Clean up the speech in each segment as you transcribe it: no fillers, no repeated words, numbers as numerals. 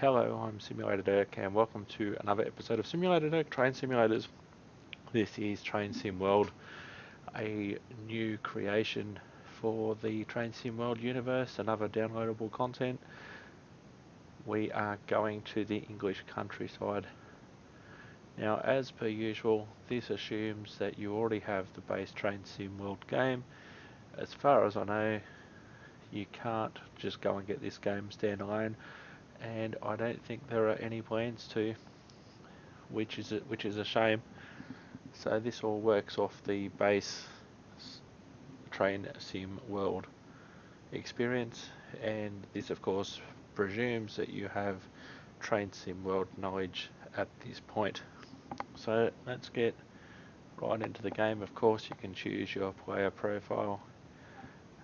Hello, I'm Simulator Dirk, and welcome to another episode of Simulator Dirk Train Simulators. This is Train Sim World, a new creation for the Train Sim World universe, another downloadable content. We are going to the English countryside. Now, as per usual, this assumes that you already have the base Train Sim World game. As far as I know, you can't just go and get this game standalone, and I don't think there are any plans to, which is a shame. So this all works off the base Train Sim World experience, and this of course presumes that you have Train Sim World knowledge at this point. So let's get right into the game. Of course, you can choose your player profile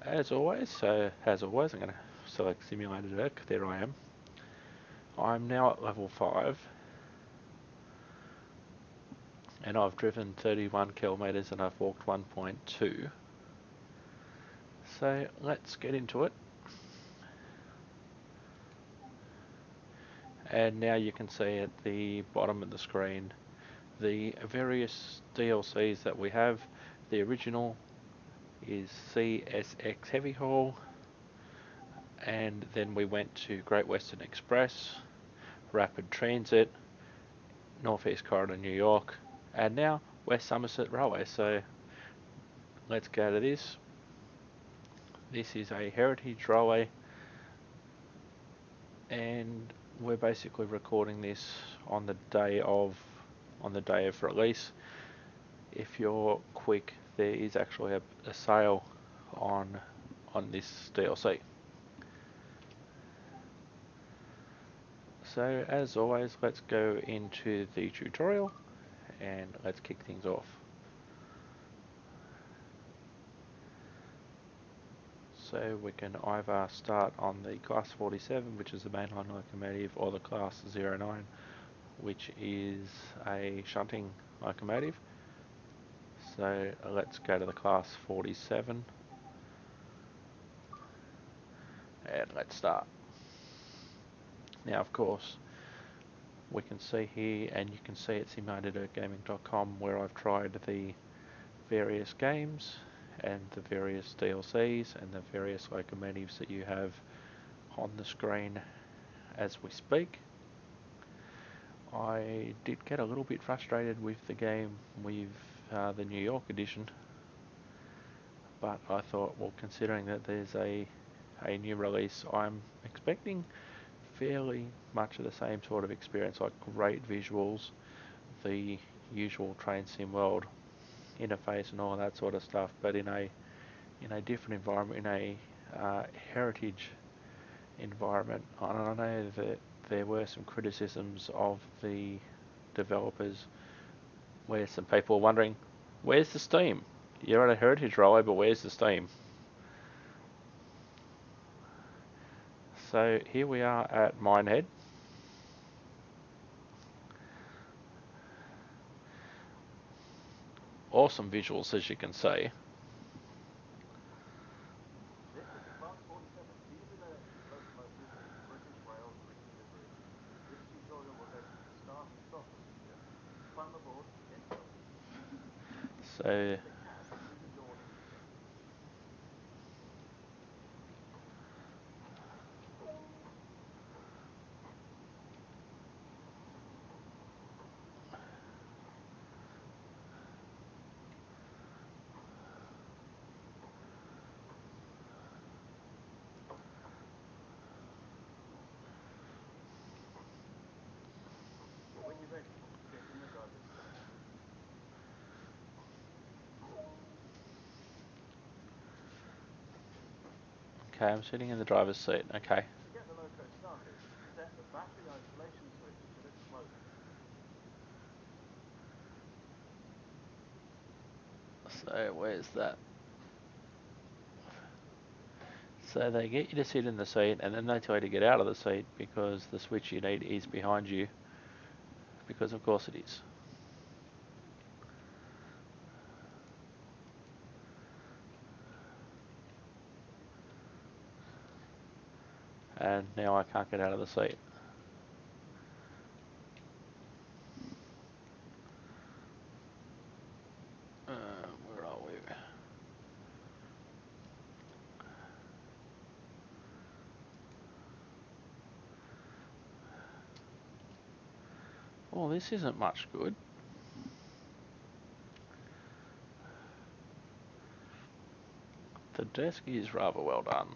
as always. So as always, I'm going to select Simulator Deck. There I am. I'm now at level 5, and I've driven 31 kilometers and I've walked 1.2. So let's get into it. And now you can see at the bottom of the screen the various DLCs that we have. The original is CSX Heavy Haul, and then we went to Great Western Express, Rapid Transit, Northeast Corridor New York, and now West Somerset Railway. So let's go to this. This is a heritage railway, and we're basically recording this on the day of release. If you're quick, there is actually a sale on this DLC. So as always, let's go into the tutorial and let's kick things off. So we can either start on the class 47, which is the mainline locomotive, or the class 09, which is a shunting locomotive. So let's go to the class 47 and let's start. Now of course we can see here, and you can see at simulatorgaming.com, where I've tried the various games and the various DLCs and the various locomotives that you have on the screen as we speak. I did get a little bit frustrated with the game with the New York edition, but I thought, well, considering that there's a new release, I'm expecting fairly much of the same sort of experience, like great visuals, the usual Train Sim World interface and all that sort of stuff, but in a different environment, in a heritage environment. And I know that there were some criticisms of the developers, where some people were wondering, where's the Steam? You're at a heritage railway, but where's the Steam? So here we are at Minehead. Awesome visuals, as you can see. So okay, I'm sitting in the driver's seat. Okay. So where's that? So they get you to sit in the seat, and then they tell you to get out of the seat because the switch you need is behind you, because of course it is. And now I can't get out of the seat. Well, this isn't much good. The desk is rather well done.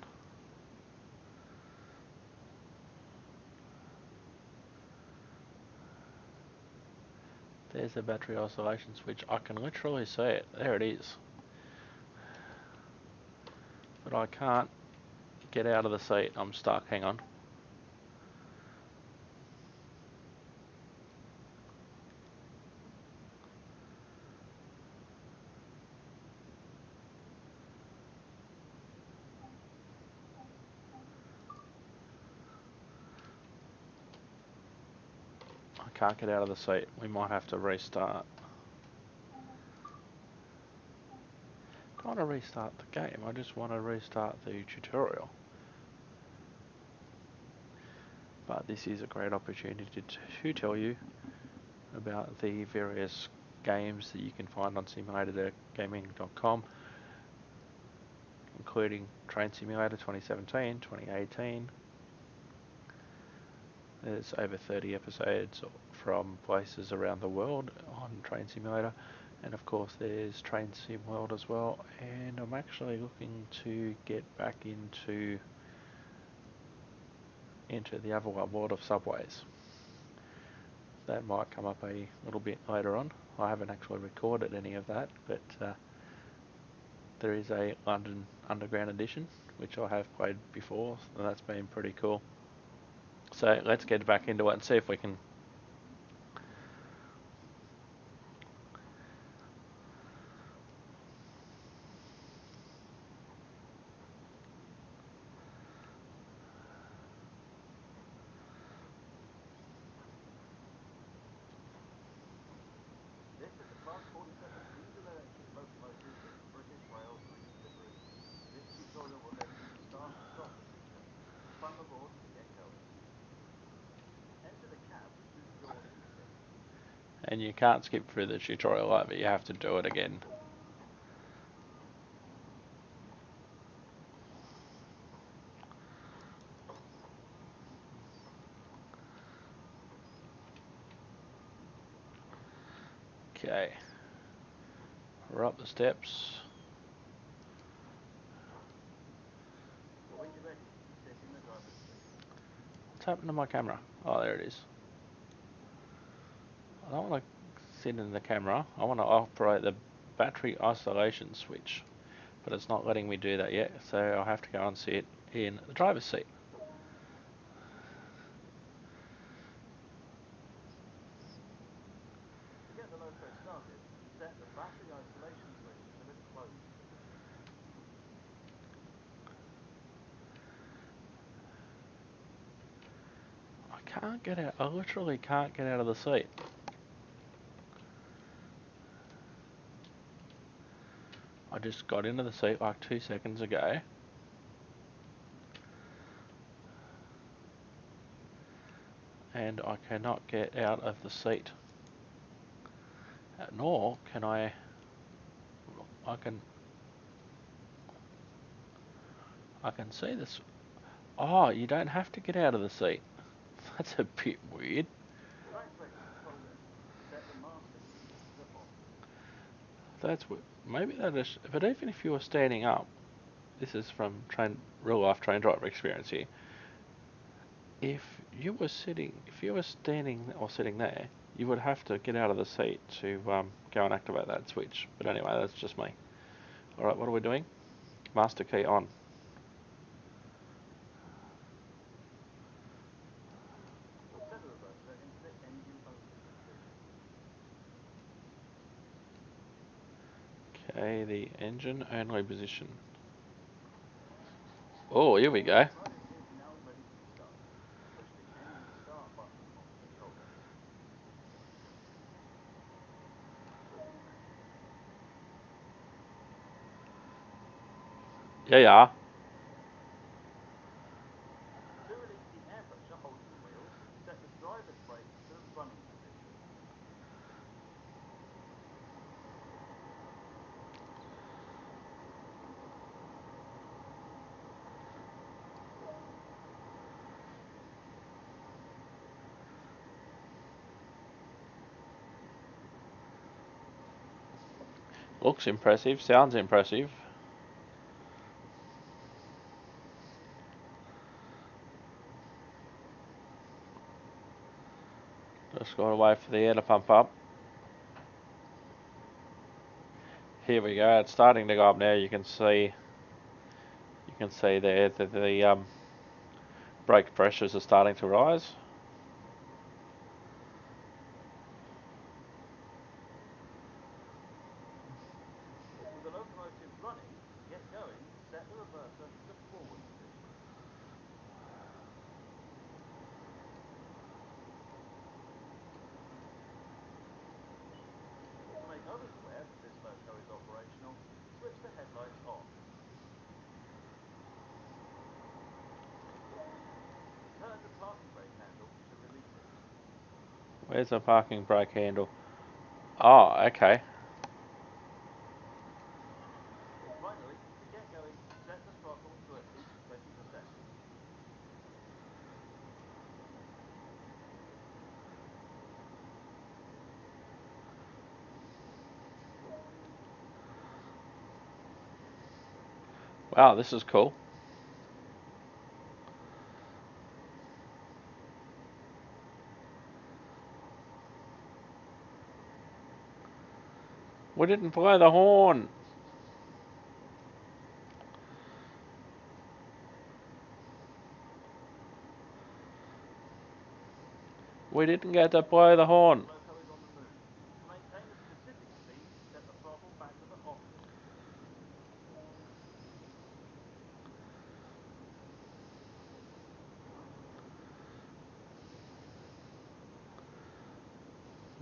There's the battery oscillation switch. I can literally see it. There it is. But I can't get out of the seat. I'm stuck. Hang on. I can't get out of the seat. We might have to restart. I don't want to restart the game. I just want to restart the tutorial. But this is a great opportunity to tell you about the various games that you can find on simulatorgaming.com, including Train Simulator 2017, 2018. There's over 30 episodes from places around the world on Train Simulator, and of course there's Train Sim World as well, and I'm actually looking to get back into the other one, World of Subways. That might come up a little bit later on. I haven't actually recorded any of that, but there is a London Underground edition, which I have played before, and that's been pretty cool. So let's get back into it and see if we can and you can't skip through the tutorial either, you have to do it again. Okay, we're up the steps. What's happened to my camera? Oh, there it is. I don't want to sit in the camera, I want to operate the battery isolation switch, but it's not letting me do that yet, so I'll have to go and sit in the driver's seat. To get the loco started, set the battery isolation switch to its closed position. I can't get out, I literally can't get out of the seat. I just got into the seat like 2 seconds ago. And I cannot get out of the seat. Nor can I can see this. Oh, you don't have to get out of the seat. That's a bit weird. To activate the control list, set the master key to on. That's maybe that is. But even if you were standing up, this is from real life train driver experience here. If you were standing or sitting there, you would have to get out of the seat to go and activate that switch. But anyway, that's just me. All right, what are we doing? Master key on. Set the reverser into the engine only position. Okay, the engine only position. Oh, here we go. Train is now ready to start. Push the engine start button on the controller. Yeah, yeah. To release the air pressure holding the wheels, set the driver's brake to the running position. Looks impressive, sounds impressive. Just gotta wait for the air to pump up. Here we go, it's starting to go up now. You can see there that the brake pressures are starting to rise. With the locomotive running, get going, set the reverser to forward position. To make others aware that this loco is operational, switch the headlights on. Turn the parking brake handle to release it. Where's the parking brake handle? Oh, okay. Finally, to get going, set the throttle to at least 20%. Wow, this is cool. We didn't blow the horn. We didn't get to blow the horn. The loco is on the move. To maintain a specific speed, set the throttle back to the off position.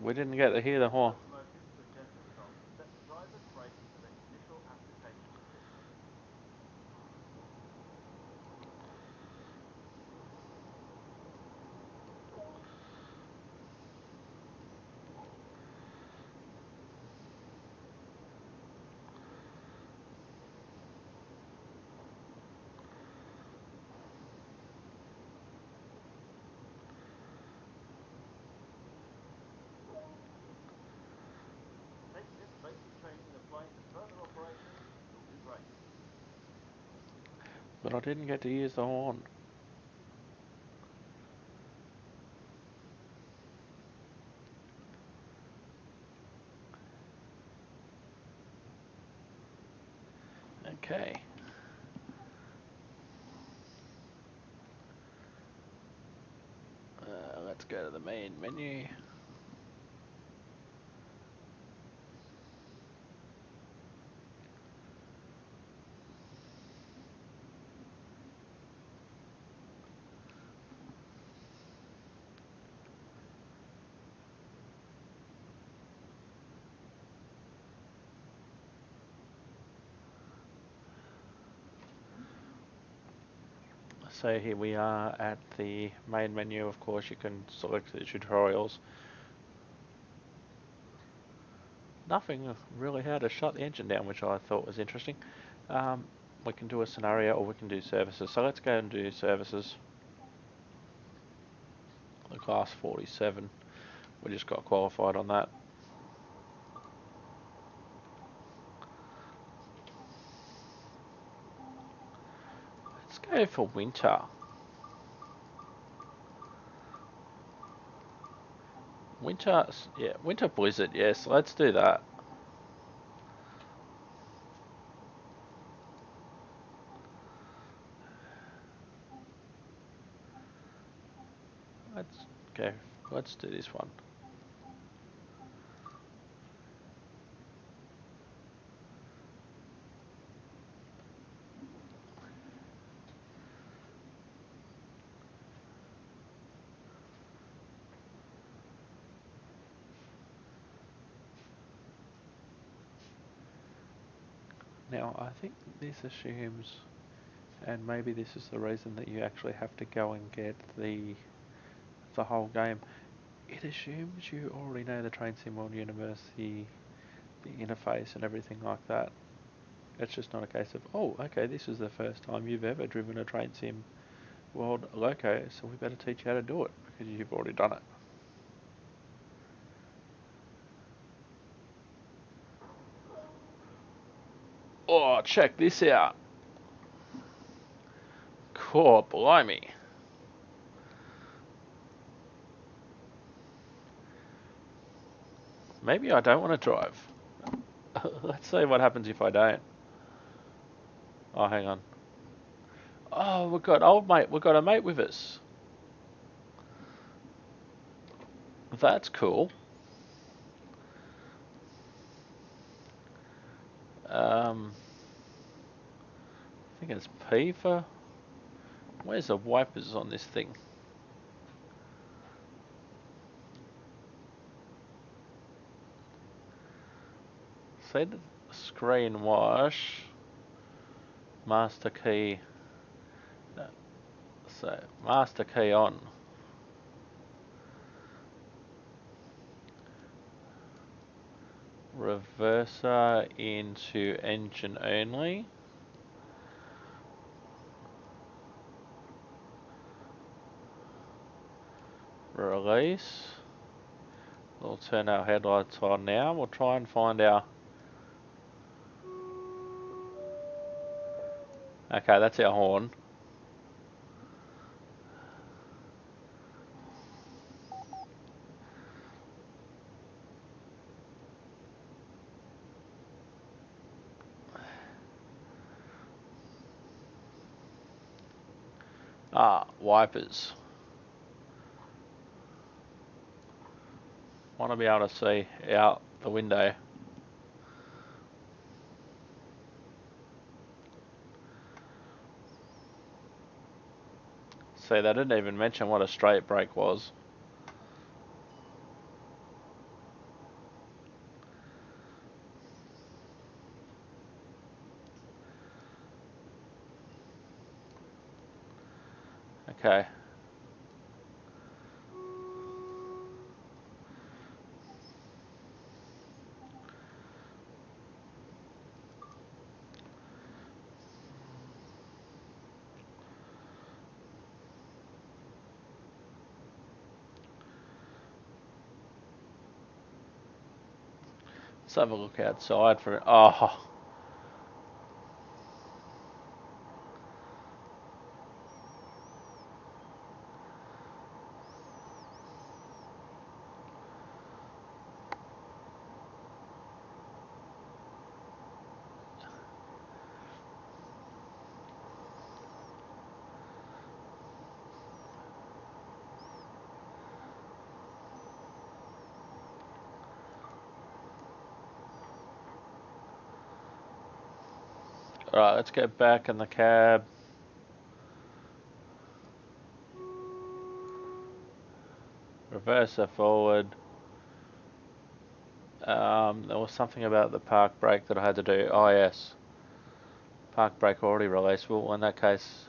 We didn't get to hear the horn. Locomotive to a gentle stop, set the driver's brake to the initial application position. Take this basic training and apply it to further operations, you'll do great. But I didn't get to use the horn. Okay. Let's go to the main menu. So here we are at the main menu. Of course, you can select the tutorials. Nothing really how to shut the engine down, which I thought was interesting. We can do a scenario or we can do services. So let's go and do services. The class 47. We just got qualified on that. Let's go for winter. Winter, yeah, winter blizzard, yes, let's do that. Let's go, let's do this one. Now, I think this assumes, and maybe this is the reason that you actually have to go and get the whole game. It assumes you already know the Train Sim World University, the interface and everything like that. It's just not a case of, oh, okay, this is the first time you've ever driven a Train Sim World Loco, so we better teach you how to do it, because you've already done it. Oh, check this out. Cool, blimey. Maybe I don't want to drive. Let's see what happens if I don't. Oh, hang on. Oh, we've got a mate with us. That's cool. I think it's P for... Where's the wipers on this thing? Say the screen wash. Master key. No. So, master key on. Reverser into engine only. Release. We'll turn our headlights on now. We'll try and find our... Okay, that's our horn. Ah, wipers. Want to be able to see out the window. See, they didn't even mention what a straight brake was. Okay. Let's have a look outside for it. Oh. Alright, let's get back in the cab. Reverser forward. There was something about the park brake that I had to do. Oh yes. Park brake already released. Well, in that case...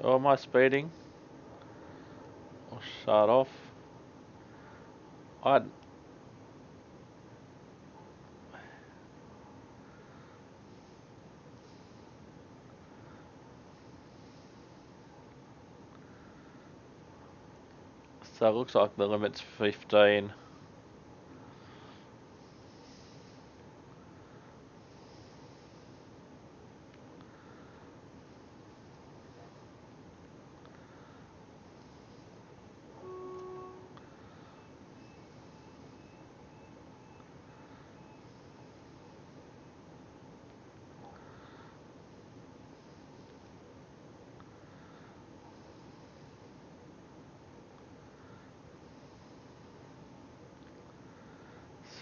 Oh, am I speeding? I'll shut off. So it looks like the limit's 15.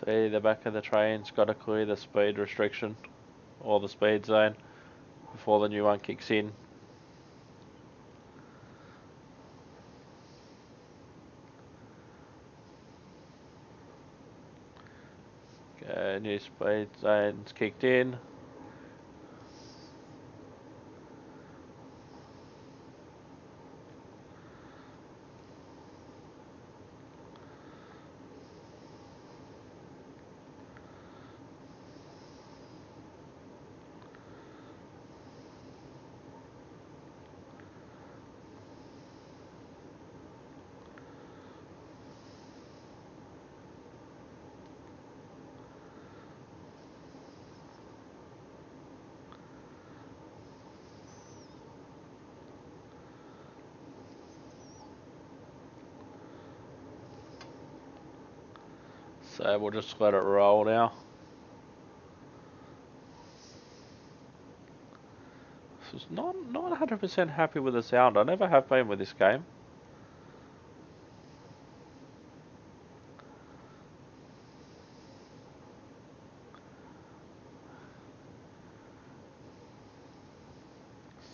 See, the back of the train's got to clear the speed restriction or the speed zone before the new one kicks in. New speed zone's kicked in. So we'll just let it roll now. This is not 100% happy with the sound. I never have been with this game.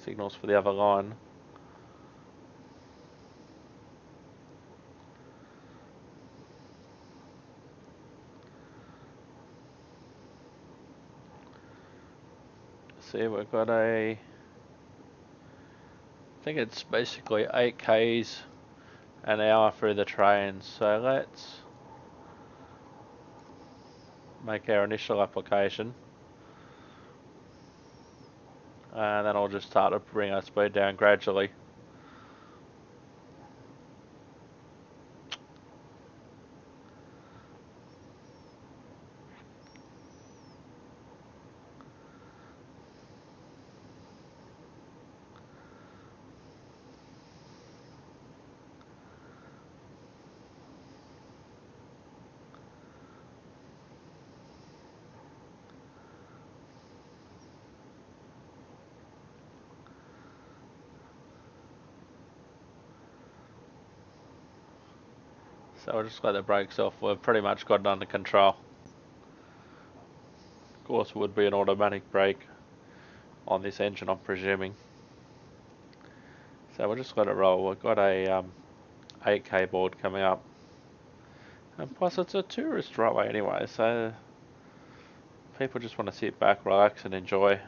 Signals for the other line. See, we've got I think it's basically 8 k's an hour through the train. So let's make our initial application. And then I'll just start to bring our speed down gradually. So I'll just let the brakes off. We've pretty much got it under control. Of course, it would be an automatic brake on this engine, I'm presuming. So we'll just let it roll. We've got a 8k board coming up. And plus it's a tourist railway anyway, so people just want to sit back, relax and enjoy.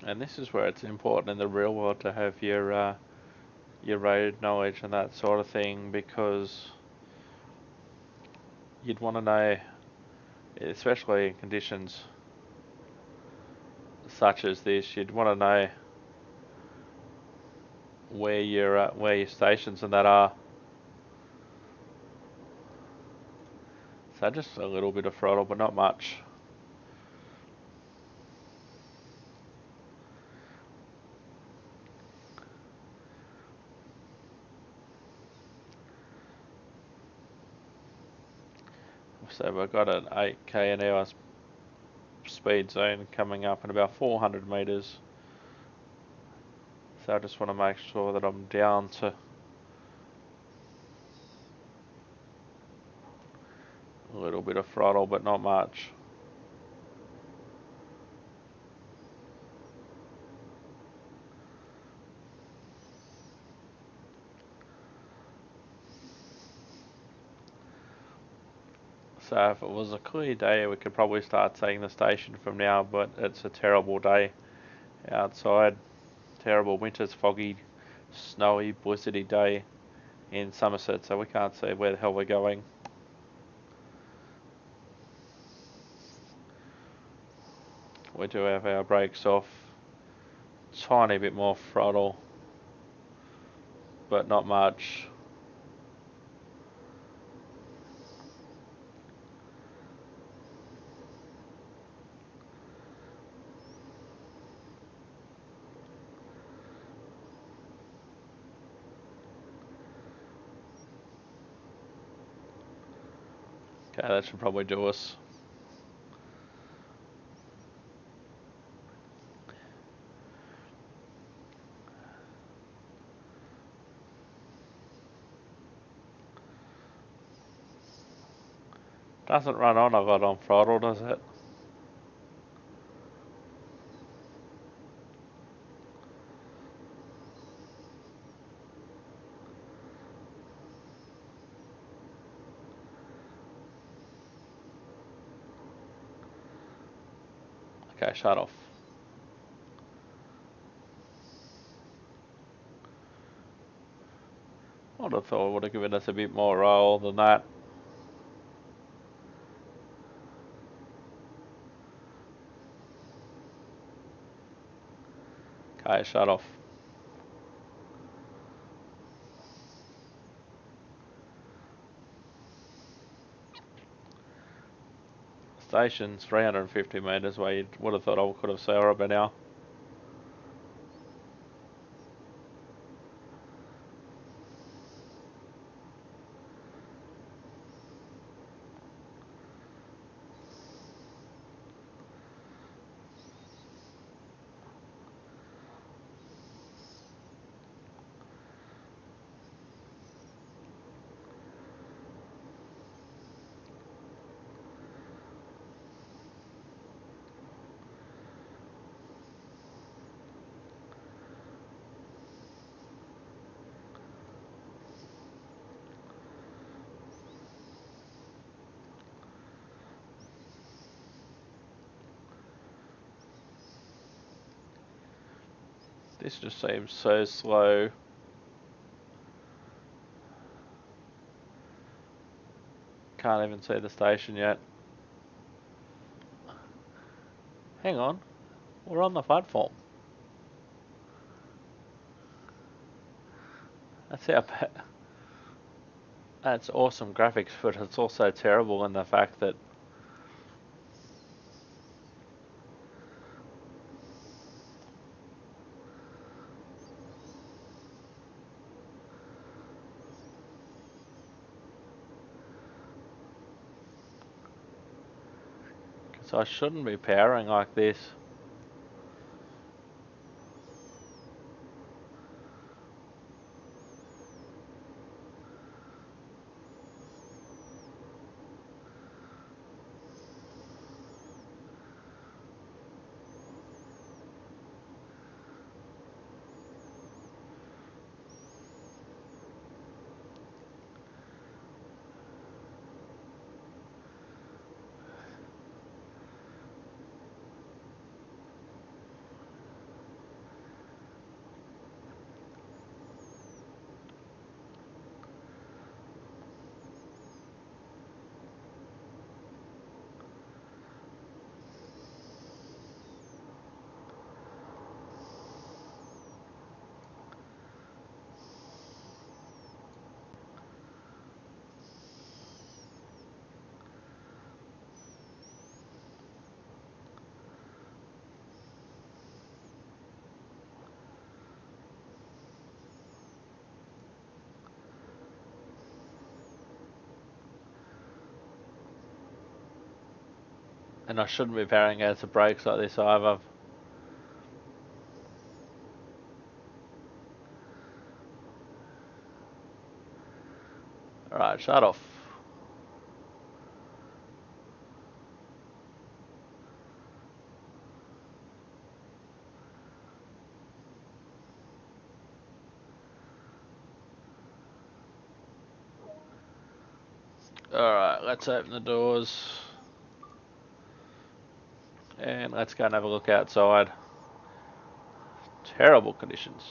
And this is where it's important in the real world to have your road knowledge and that sort of thing, because you'd want to know, especially in conditions such as this, you'd want to know where your stations and that are. So just a little bit of throttle, but not much. So we've got an 8k an hour speed zone coming up in about 400 meters. So I just want to make sure that I'm down to a little bit of throttle, but not much. So if it was a clear day, we could probably start seeing the station from now, but it's a terrible day outside. Terrible winter's foggy, snowy, blizzardy day in Somerset, so we can't see where the hell we're going. We do have our brakes off, tiny bit more throttle, but not much. Okay, that should probably do us. Doesn't run on, I got on throttle, does it? Okay, shut off. I would have thought it would have given us a bit more roll than that. Okay, shut off. Station's 350 metres where you would have thought I could have saw her by now. This just seems so slow. Can't even see the station yet. Hang on, we're on the platform. That's how bad. That's awesome graphics, but it's also terrible in the fact that I shouldn't be powering like this. And I shouldn't be powering against the brakes like this either. Alright, shut off. Alright, let's open the doors. And let's go and have a look outside. Terrible conditions.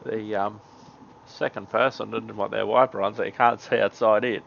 The second person didn't want their wiper on, so you can't see outside it.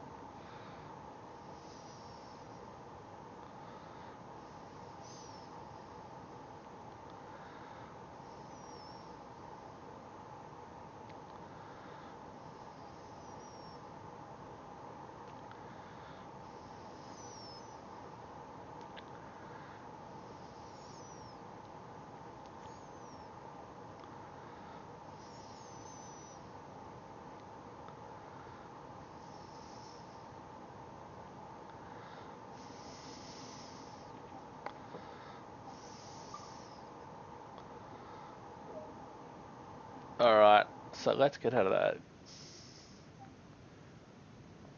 Alright, so let's get out of that.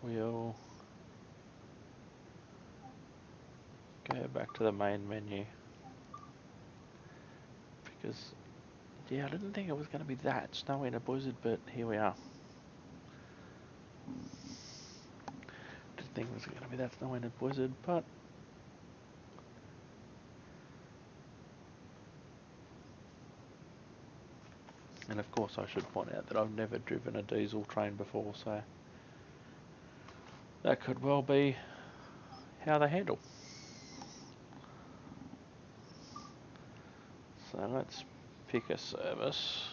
We'll go back to the main menu. Because, yeah, I didn't think it was going to be that snowy in a blizzard, but here we are. Didn't think it was going to be that snowy in a blizzard, but... And of course I should point out that I've never driven a diesel train before, so... that could well be how they handle. So let's pick a service.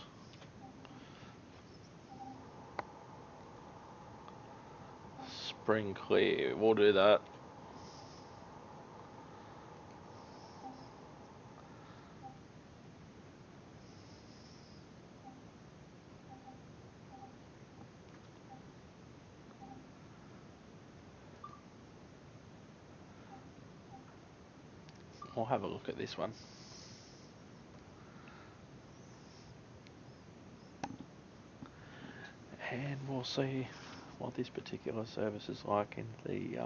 Spring Clear, we'll do that. We'll have a look at this one. And we'll see what this particular service is like in the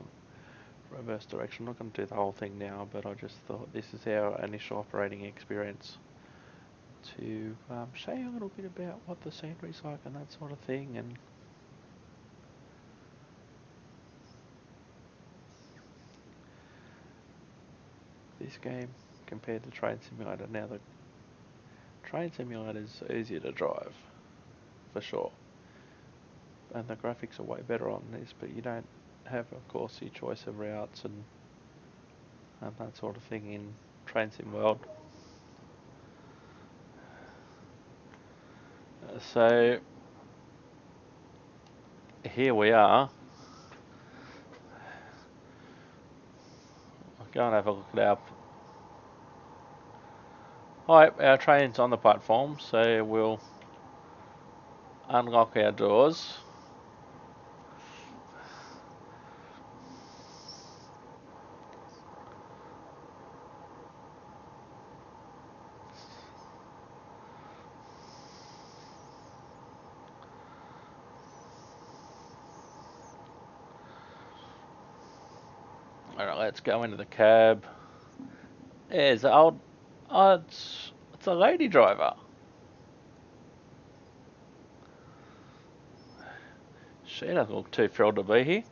reverse direction. I'm not going to do the whole thing now, but I just thought this is our initial operating experience to show you a little bit about what the scenery's like and that sort of thing. And this game compared to Train Simulator, now the Train Simulator is easier to drive, for sure. And the graphics are way better on this, but you don't have, of course, your choice of routes and that sort of thing in Train Sim World. So here we are. I'll go and have a look at our train's on the platform, so we'll unlock our doors. Alright, let's go into the cab. There's the old... oh, it's a lady driver. She doesn't look too thrilled to be here.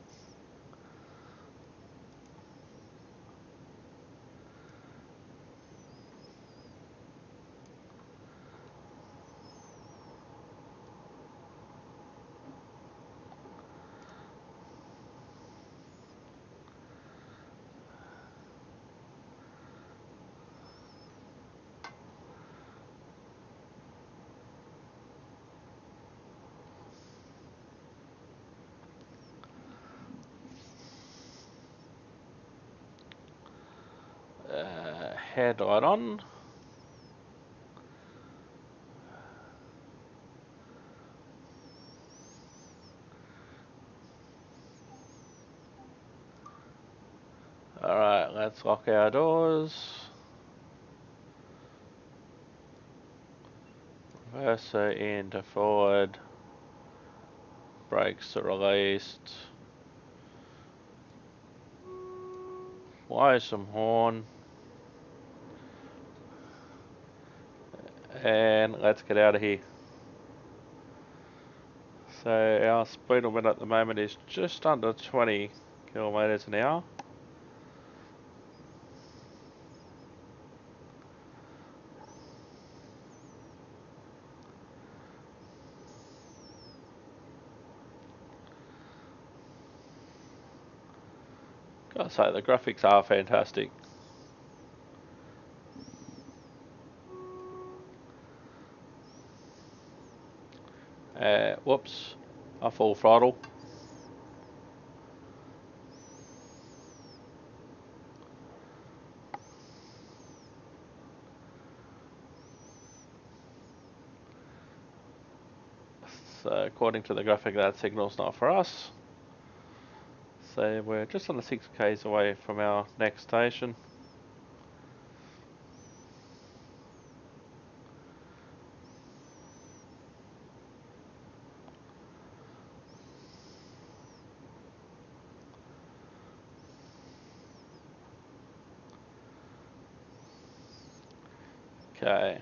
Headlight on. Alright, let's lock our doors. Reverser into forward. Brakes are released. Blow some horn. And let's get out of here. So our speed limit at the moment is just under 20 kilometres an hour. Gotta say, the graphics are fantastic. Whoops, I full throttle. So according to the graphic, that signal's not for us. So we're just on the 6 k's away from our next station. Okay.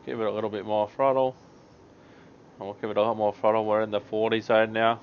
Give it a little bit more throttle. And we'll give it a lot more throttle. We're in the 40 zone now.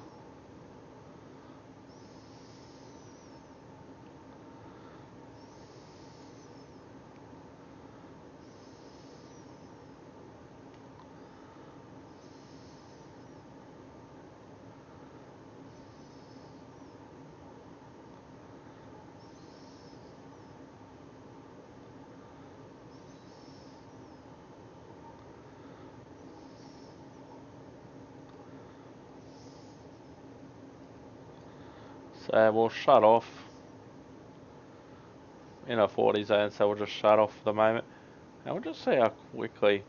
So we'll shut off in a 40 zone, so we'll just shut off for the moment. And we'll just see how quickly.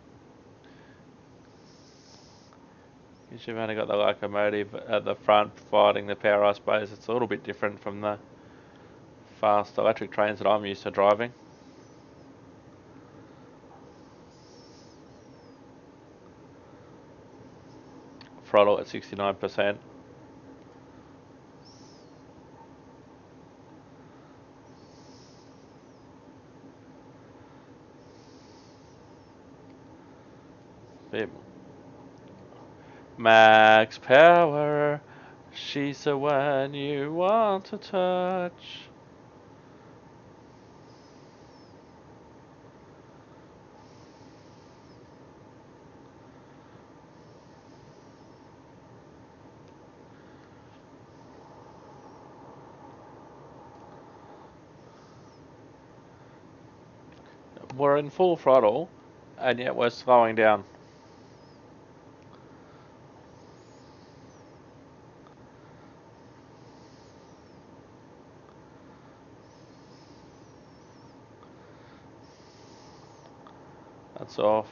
Because you've only got the locomotive at the front providing the power, I suppose. It's a little bit different from the fast electric trains that I'm used to driving. Throttle at 69%. Bit max power, she's the one you want to touch. We're in full throttle, and yet we're slowing down. That's off.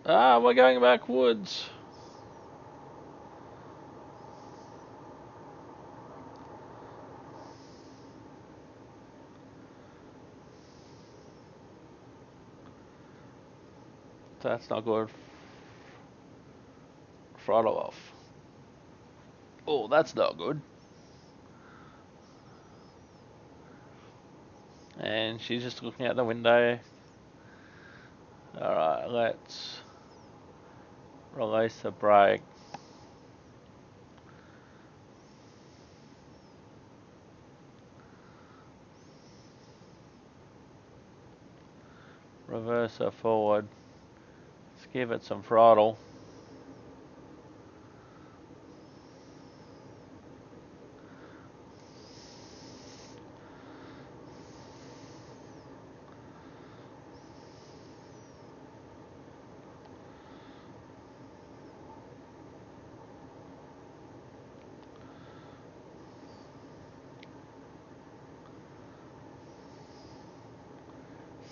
Ah, we're going backwards. That's not good. Throttle off. Oh, that's not good. And she's just looking out the window. Alright, let's release the brake. Reverse her forward. Let's give it some throttle.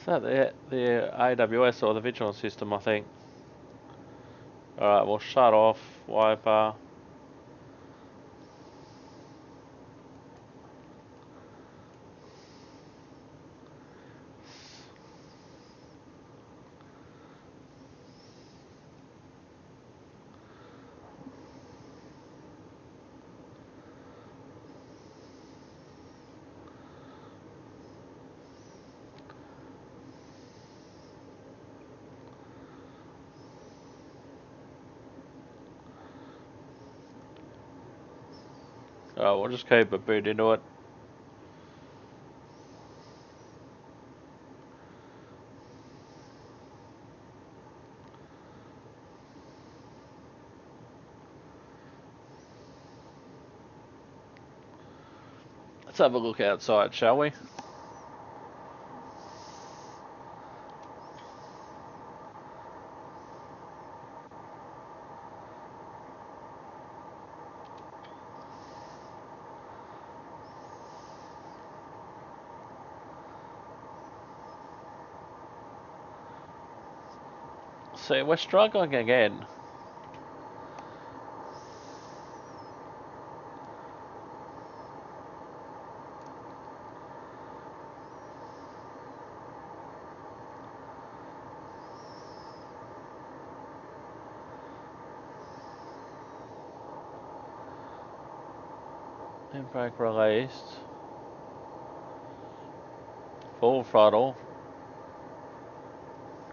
So the AWS or the Vigilance system, I think. Alright, we'll shut off wiper. We'll just keep a boot into it. Let's have a look outside, shall we? See, we're struggling again. Handbrake released. Full throttle.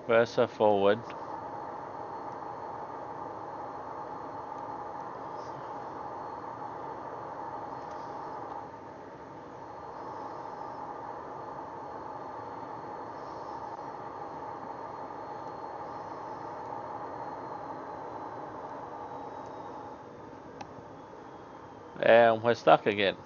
Versa forward. And we're stuck again.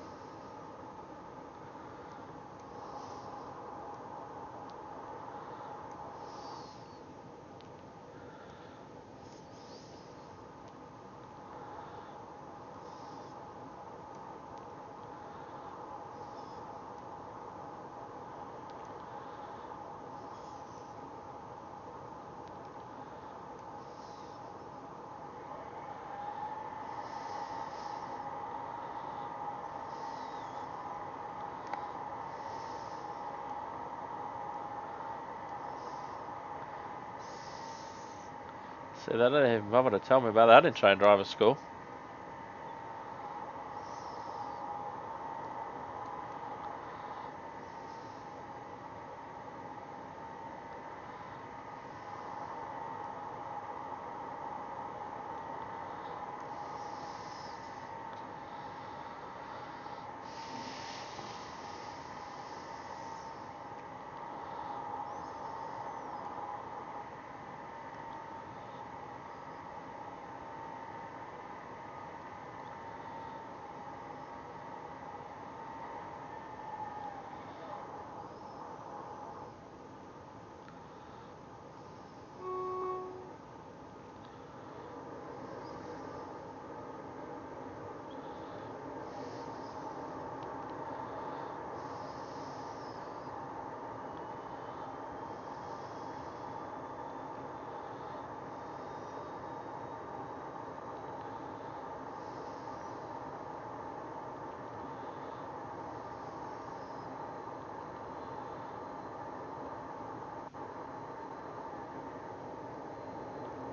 See, they don't even bother to tell me about that in train driver school.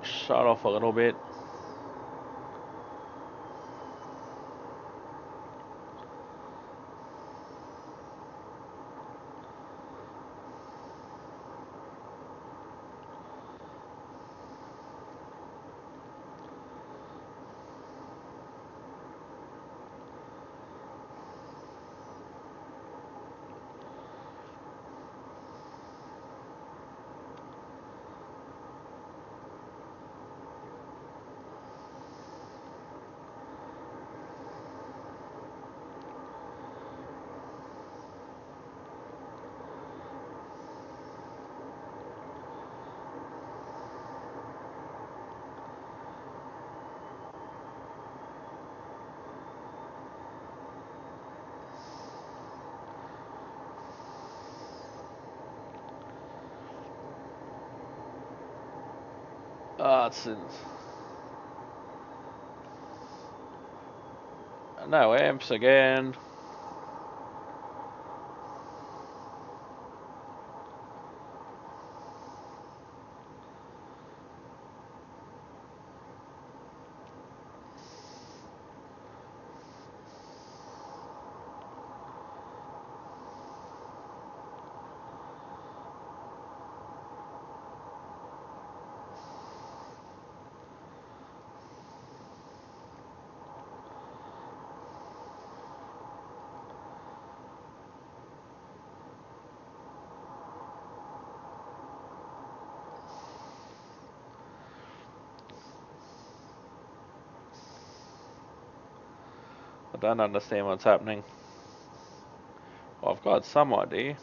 Shut off a little bit. It's no amps again. I don't understand what's happening. I've got some idea.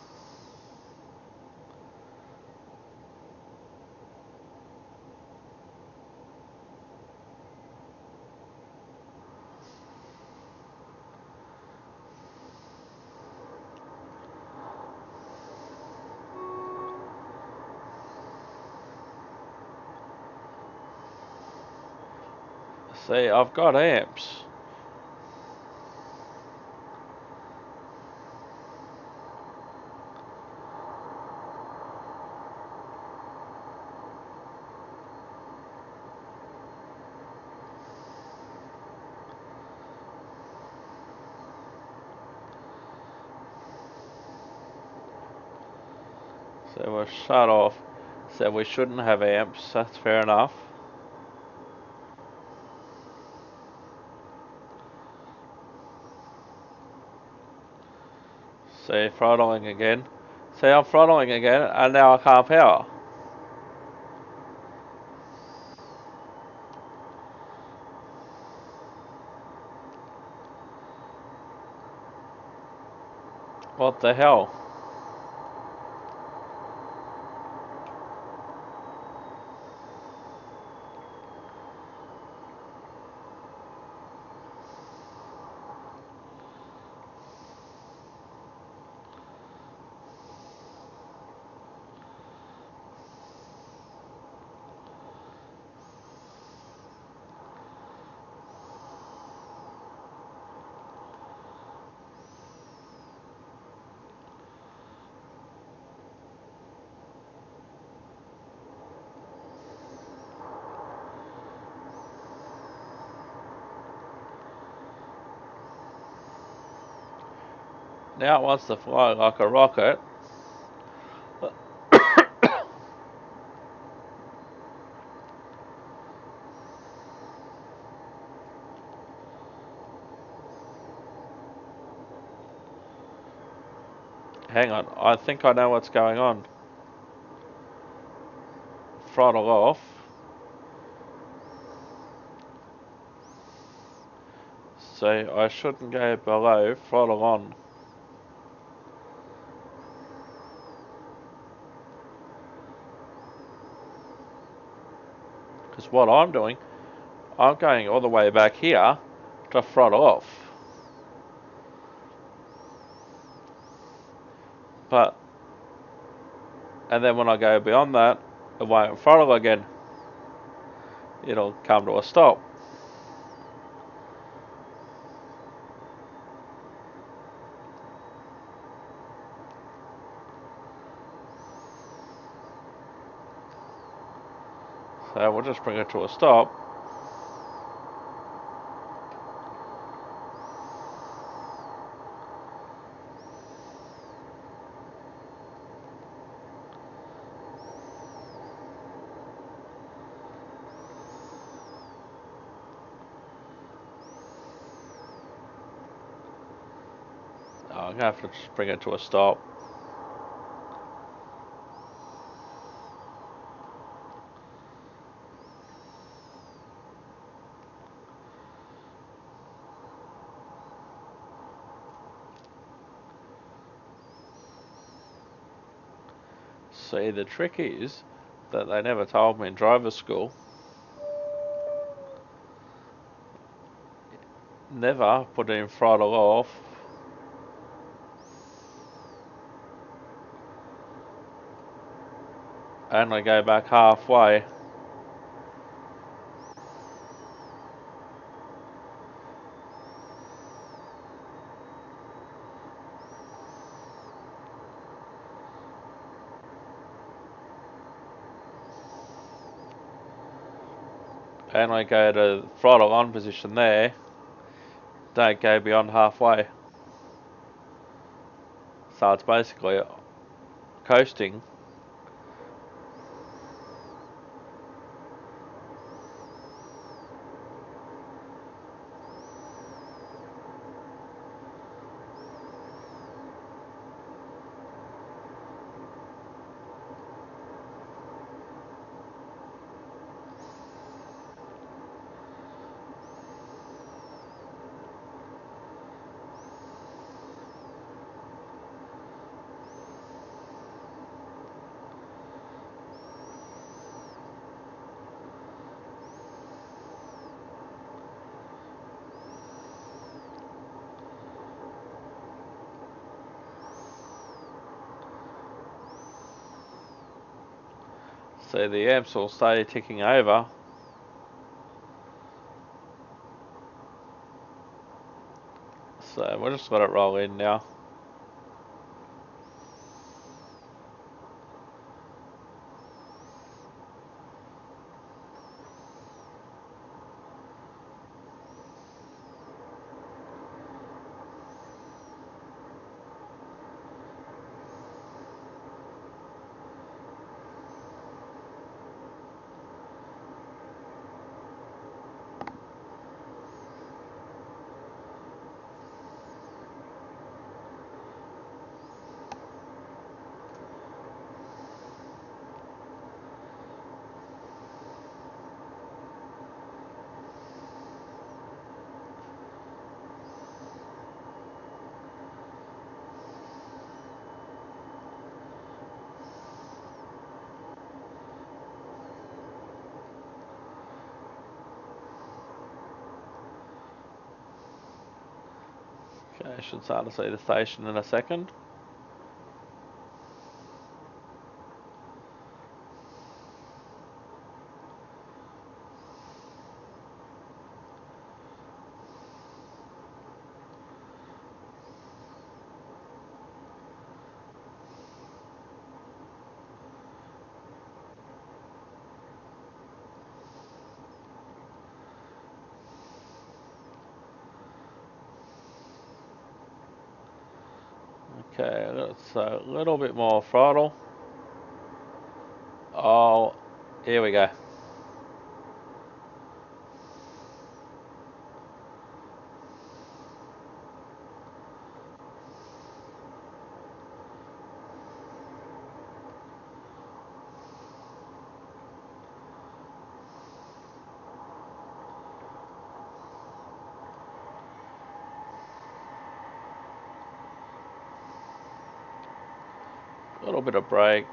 See, I've got amps. So we're shut off. So we shouldn't have amps. That's fair enough. See, throttling again. See, I'm throttling again, and now I can't power. What the hell? Now it wants to fly like a rocket. Hang on, I think I know what's going on. Throttle off. So I shouldn't go below throttle on. Because what I'm doing, I'm going all the way back here to throttle off. And then when I go beyond that, it won't throttle again. It'll come to a stop. So we'll just bring it to a stop. I'm going to have to just bring it to a stop. See, the trick is that they never told me in driver's school. Never put in throttle off. Only go back halfway. Only go to throttle on position there. Don't go beyond halfway. So it's basically coasting. So the amps will stay ticking over. So we'll just let it roll in now. Okay, I should start to see the station in a second. Okay, let's a little bit more throttle. Oh, here we go. A little bit of brake.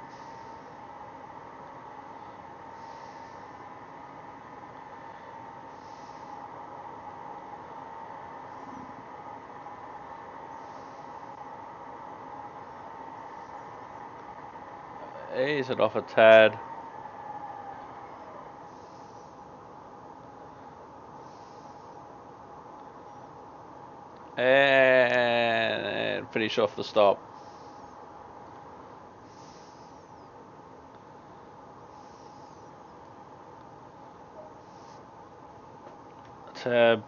Ease it off a tad. And finish off the stop. Tab.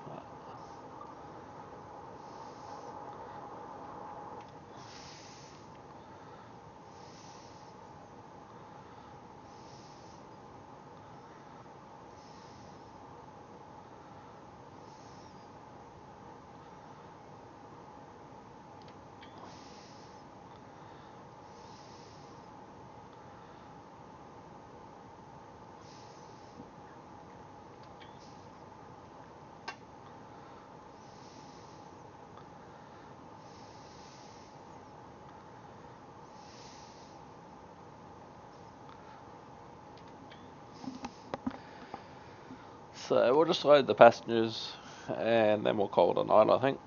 So we'll just load the passengers and then we'll call it a night, I think.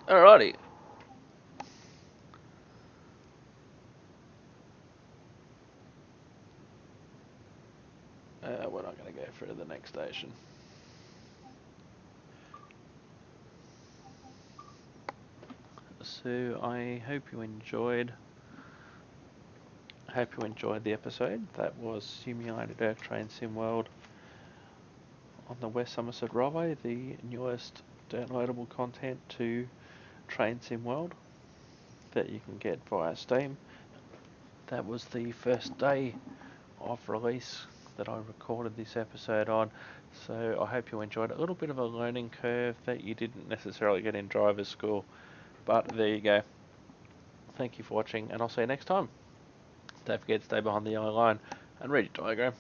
Alrighty. We're not going to go through the next station. So I hope you enjoyed. The episode. That was Simulated Earth Train Sim World on the West Somerset Railway, the newest downloadable content to Train Sim World that you can get via Steam. That was the first day of release that I recorded this episode on, so I hope you enjoyed it. A little bit of a learning curve that you didn't necessarily get in driver's school, but there you go. thank you for watching, and I'll see you next time. Don't forget to stay behind the yellow line and read your diagram.